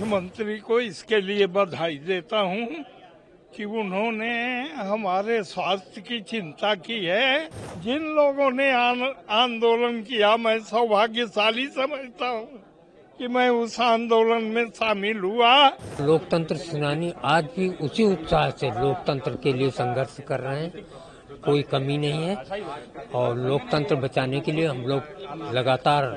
मुख्यमंत्री को इसके लिए बधाई देता हूं कि उन्होंने हमारे स्वास्थ्य की चिंता की है। जिन लोगों ने आंदोलन किया, मैं सौभाग्यशाली समझता हूं कि मैं उस आंदोलन में शामिल हुआ। लोकतंत्र सेनानी आज भी उसी उत्साह से लोकतंत्र के लिए संघर्ष कर रहे हैं, कोई कमी नहीं है। और लोकतंत्र बचाने के लिए हम लोग लगातार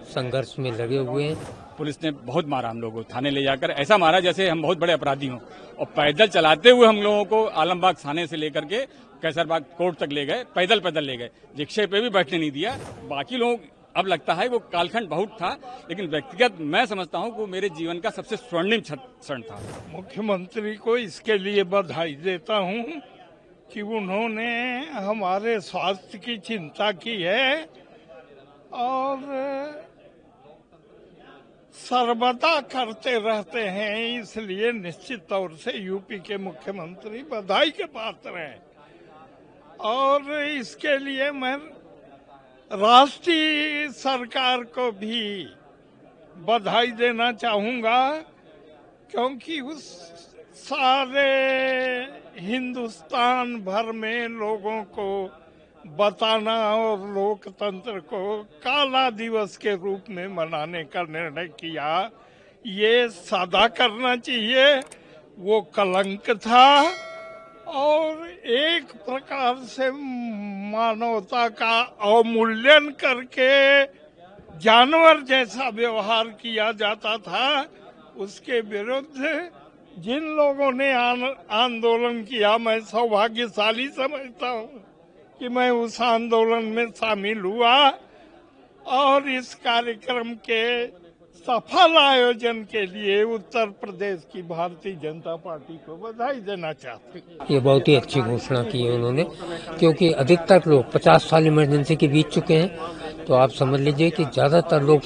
संघर्ष में लगे हुए हैं। पुलिस ने बहुत मारा हम लोगों को, थाने ले जाकर ऐसा मारा जैसे हम बहुत बड़े अपराधी हों। और पैदल चलाते हुए हम लोगों को आलमबाग थाने से लेकर के कैसरबाग कोर्ट तक ले गए, पैदल पैदल ले गए, रिक्शे पे भी बैठने नहीं दिया। बाकी लोग अब लगता है वो कालखंड बहुत था, लेकिन व्यक्तिगत मैं समझता हूं कि वो मेरे जीवन का सबसे स्वर्णिम क्षण था। मुख्यमंत्री को इसके लिए बधाई देता हूं कि उन्होंने हमारे स्वास्थ्य की चिंता की है और सर्वदा करते रहते हैं। इसलिए निश्चित तौर से यूपी के मुख्यमंत्री बधाई के पात्र हैं। और इसके लिए मैं राष्ट्रीय सरकार को भी बधाई देना चाहूंगा, क्योंकि उस सारे हिंदुस्तान भर में लोगों को बताना और लोकतंत्र को काला दिवस के रूप में मनाने का निर्णय किया। ये सदा करना चाहिए। वो कलंक था और एक प्रकार से मानवता का अवमूल्यन करके जानवर जैसा व्यवहार किया जाता था। उसके विरुद्ध जिन लोगों ने आंदोलन किया, मैं सौभाग्यशाली समझता हूं कि मैं उस आंदोलन में शामिल हुआ और इस कार्यक्रम के सफल आयोजन के लिए उत्तर प्रदेश की भारतीय जनता पार्टी को बधाई देना चाहते हैं। ये बहुत ही अच्छी घोषणा की है उन्होंने, क्योंकि अधिकतर लोग 50 साल इमरजेंसी के बीत चुके हैं। तो आप समझ लीजिए कि ज्यादातर लोग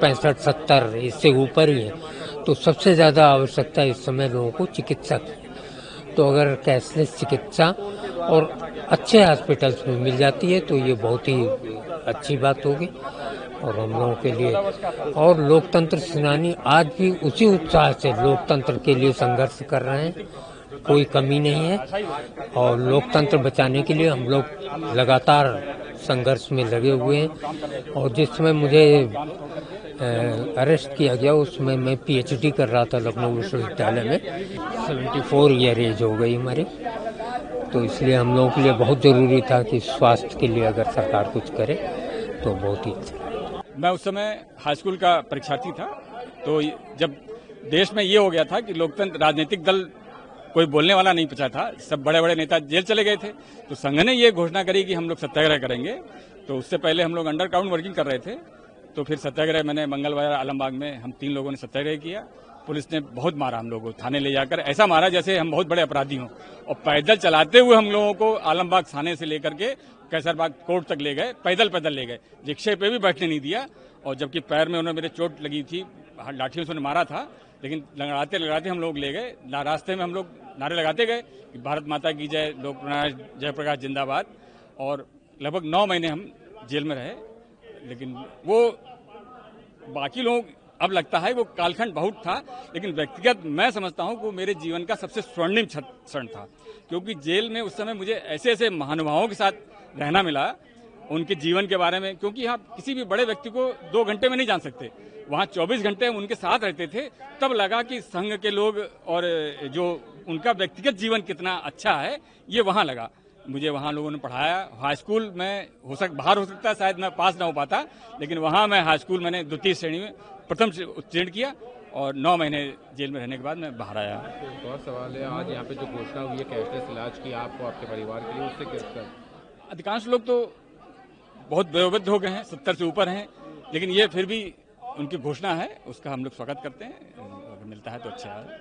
65-70 इससे ऊपर ही हैं। तो सबसे ज्यादा आवश्यकता इस समय लोगों को चिकित्सा की। तो अगर कैशलेस चिकित्सा और अच्छे हॉस्पिटल्स में मिल जाती है तो ये बहुत ही अच्छी बात होगी और हम लोगों के लिए। और लोकतंत्र सेनानी आज भी उसी उत्साह से लोकतंत्र के लिए संघर्ष कर रहे हैं, कोई कमी नहीं है। और लोकतंत्र बचाने के लिए हम लोग लगातार संघर्ष में लगे हुए हैं। और जिस समय मुझे अरेस्ट किया गया उसमें मैं PhD कर रहा था लखनऊ विश्वविद्यालय में। 74 ईयर एज हो गई हमारी। तो इसलिए हम लोगों के लिए बहुत जरूरी था कि स्वास्थ्य के लिए अगर सरकार कुछ करे तो बहुत ही अच्छा। मैं उस समय हाई स्कूल का परीक्षार्थी था। तो जब देश में ये हो गया था कि लोकतंत्र राजनीतिक दल कोई बोलने वाला नहीं बचा था, सब बड़े बड़े नेता जेल चले गए थे, तो संघ ने ये घोषणा करी कि हम लोग सत्याग्रह करेंगे। तो उससे पहले हम लोग अंडरग्राउंड वर्किंग कर रहे थे। तो फिर सत्याग्रह मैंने मंगलवार आलमबाग में हम 3 लोगों ने सत्याग्रह किया। पुलिस ने बहुत मारा हम लोगों को, थाने ले जाकर ऐसा मारा जैसे हम बहुत बड़े अपराधी हों। और पैदल चलाते हुए हम लोगों को आलमबाग थाने से लेकर के कैसरबाग कोर्ट तक ले गए, पैदल पैदल ले गए, रिक्शे पे भी बैठने नहीं दिया। और जबकि पैर में उन्होंने मेरे चोट लगी थी, लाठियों से उन्होंने मारा था, लेकिन लगाते लगाते हम लोग ले गए। रास्ते में हम लोग नारे लगाते गए कि भारत माता की जय, लोकनायक जयप्रकाश जिंदाबाद। और लगभग 9 महीने हम जेल में रहे। लेकिन वो बाकी लोग अब लगता है वो कालखंड बहुत था, लेकिन व्यक्तिगत मैं समझता हूं कि वो मेरे जीवन का सबसे स्वर्णिम क्षण था। क्योंकि जेल में उस समय मुझे ऐसे ऐसे महानुभावों के साथ रहना मिला, उनके जीवन के बारे में। क्योंकि आप किसी भी बड़े व्यक्ति को 2 घंटे में नहीं जान सकते, वहाँ 24 घंटे उनके साथ रहते थे। तब लगा कि संघ के लोग और जो उनका व्यक्तिगत जीवन कितना अच्छा है, ये वहाँ लगा। मुझे वहाँ लोगों ने पढ़ाया। हाई स्कूल में बाहर हो सकता है शायद मैं पास ना हो पाता, लेकिन वहाँ मैं हाई स्कूल मैंने 2वीं श्रेणी में प्रथम से उत्तीर्ण किया और 9 महीने जेल में रहने के बाद मैं बाहर आया। एक और सवाल है, आज यहाँ पे जो घोषणा हुई है कैशलेस इलाज की आपको आपके परिवार के लिए, उससे कैसे? अधिकांश लोग तो बहुत वयोवृद्ध हो गए हैं, 70 से ऊपर हैं, लेकिन ये फिर भी उनकी घोषणा है, उसका हम लोग स्वागत करते हैं। अगर मिलता है तो अच्छा है।